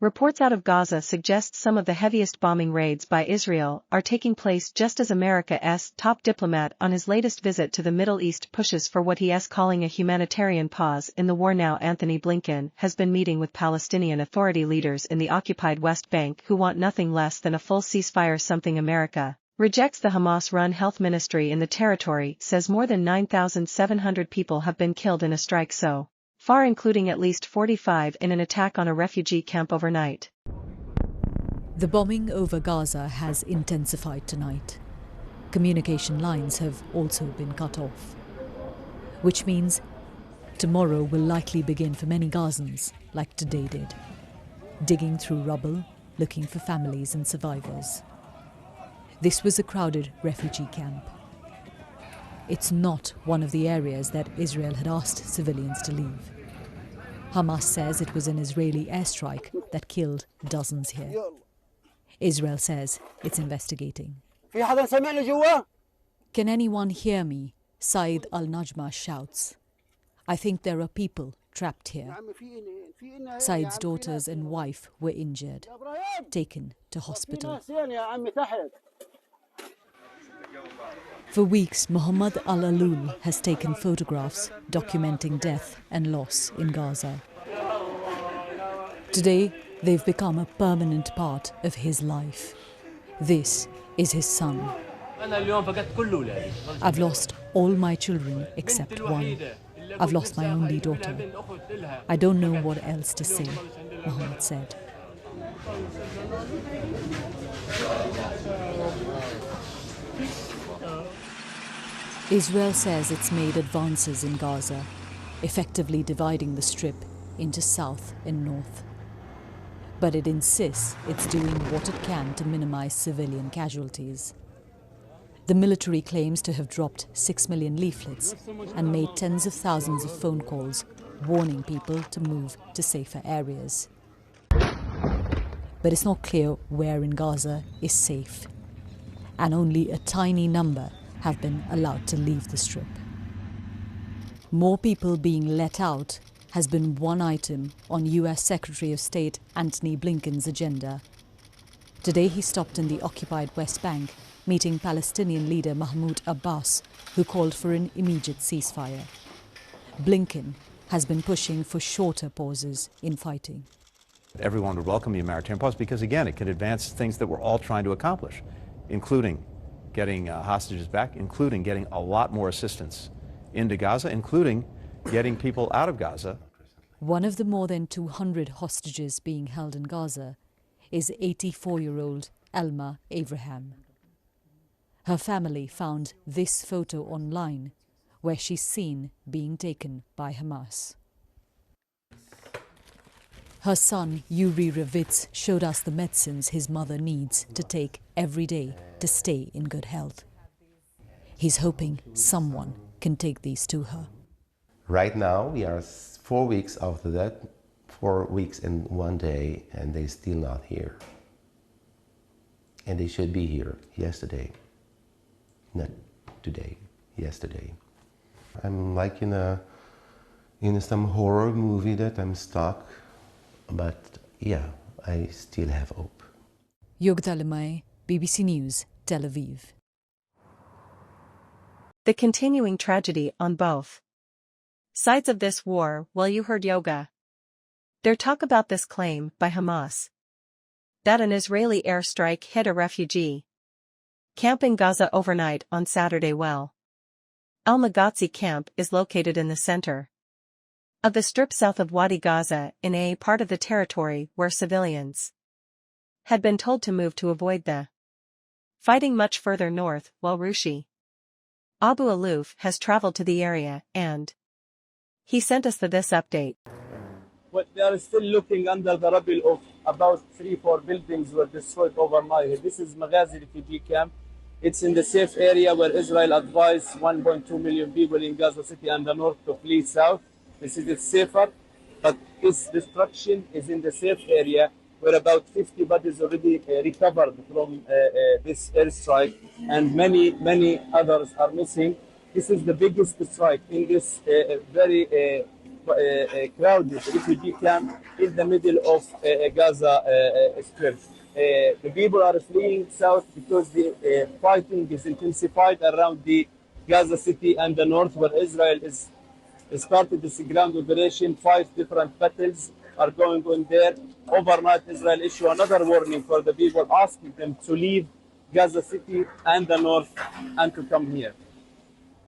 Reports out of Gaza suggest some of the heaviest bombing raids by Israel are taking place just as America's top diplomat on his latest visit to the Middle East pushes for what he is calling a humanitarian pause in the war. Now Anthony Blinken has been meeting with Palestinian Authority leaders in the occupied West Bank who want nothing less than a full ceasefire. Something America rejects. The Hamas-run health ministry in the territory says more than 9,700 people have been killed in a strike so far, including at least 45 in an attack on a refugee camp overnight. The bombing over Gaza has intensified tonight. Communication lines have also been cut off, which means tomorrow will likely begin for many Gazans like today did, digging through rubble, looking for families and survivors. This was a crowded refugee camp. It's not one of the areas that Israel had asked civilians to leave. Hamas says it was an Israeli airstrike that killed dozens here. Israel says it's investigating. Can anyone hear me? Saeed al-Najma shouts. I think there are people trapped here. Saeed's daughters and wife were injured, taken to hospital. For weeks, Mohammed al-Alul has taken photographs documenting death and loss in Gaza. Today, they've become a permanent part of his life. This is his son. I've lost all my children except one. I've lost my only daughter. I don't know what else to say, Mohammed said. Israel says it's made advances in Gaza, effectively dividing the strip into south and north. But it insists it's doing what it can to minimize civilian casualties. The military claims to have dropped 6 million leaflets and made tens of thousands of phone calls warning people to move to safer areas. But it's not clear where in Gaza is safe, and only a tiny number have been allowed to leave the strip. More people being let out has been one item on US Secretary of State Anthony Blinken's agenda. Today he stopped in the occupied West Bank, meeting Palestinian leader Mahmoud Abbas, who called for an immediate ceasefire. Blinken has been pushing for shorter pauses in fighting. Everyone would welcome the humanitarian pause because, again, it could advance things that we're all trying to accomplish, including getting hostages back, including getting a lot more assistance into Gaza, including getting people out of Gaza. One of the more than 200 hostages being held in Gaza is 84-year-old Elma Abraham. Her family found this photo online where she's seen being taken by Hamas. Her son, Yuri Revitz, showed us the medicines his mother needs to take every day to stay in good health. He's hoping someone can take these to her. Right now, we are 4 weeks after that, 4 weeks and 1 day, and they're still not here. And they should be here yesterday. Not today, yesterday. I'm like in some horror movie that I'm stuck. But yeah, I still have hope. Yogda Lemay, BBC News, Tel Aviv. The continuing tragedy on both sides of this war. Well, you heard Yoga. There talk about this claim by Hamas that an Israeli airstrike hit a refugee camp in Gaza overnight on Saturday. Well, Al Maghazi camp is located in the center of the strip south of Wadi Gaza, in a part of the territory where civilians had been told to move to avoid the fighting much further north. While Rushi Abu Aluf has traveled to the area and he sent us this update. Well, they are still looking under the rubble of about 3-4 buildings were destroyed overnight. This is Maghazi refugee camp. It's in the safe area where Israel advised 1.2 million people in Gaza City and the north to flee south. This is safer, but its destruction is in the safe area where about 50 bodies already recovered from this airstrike, and many others are missing. This is the biggest strike in this very crowded refugee camp in the middle of Gaza Strip. The people are fleeing south because the fighting is intensified around the Gaza City and the north, where Israel is started this ground operation. 5 different battles are going on there. Overnight, Israel issued another warning for the people, asking them to leave Gaza City and the north and to come here.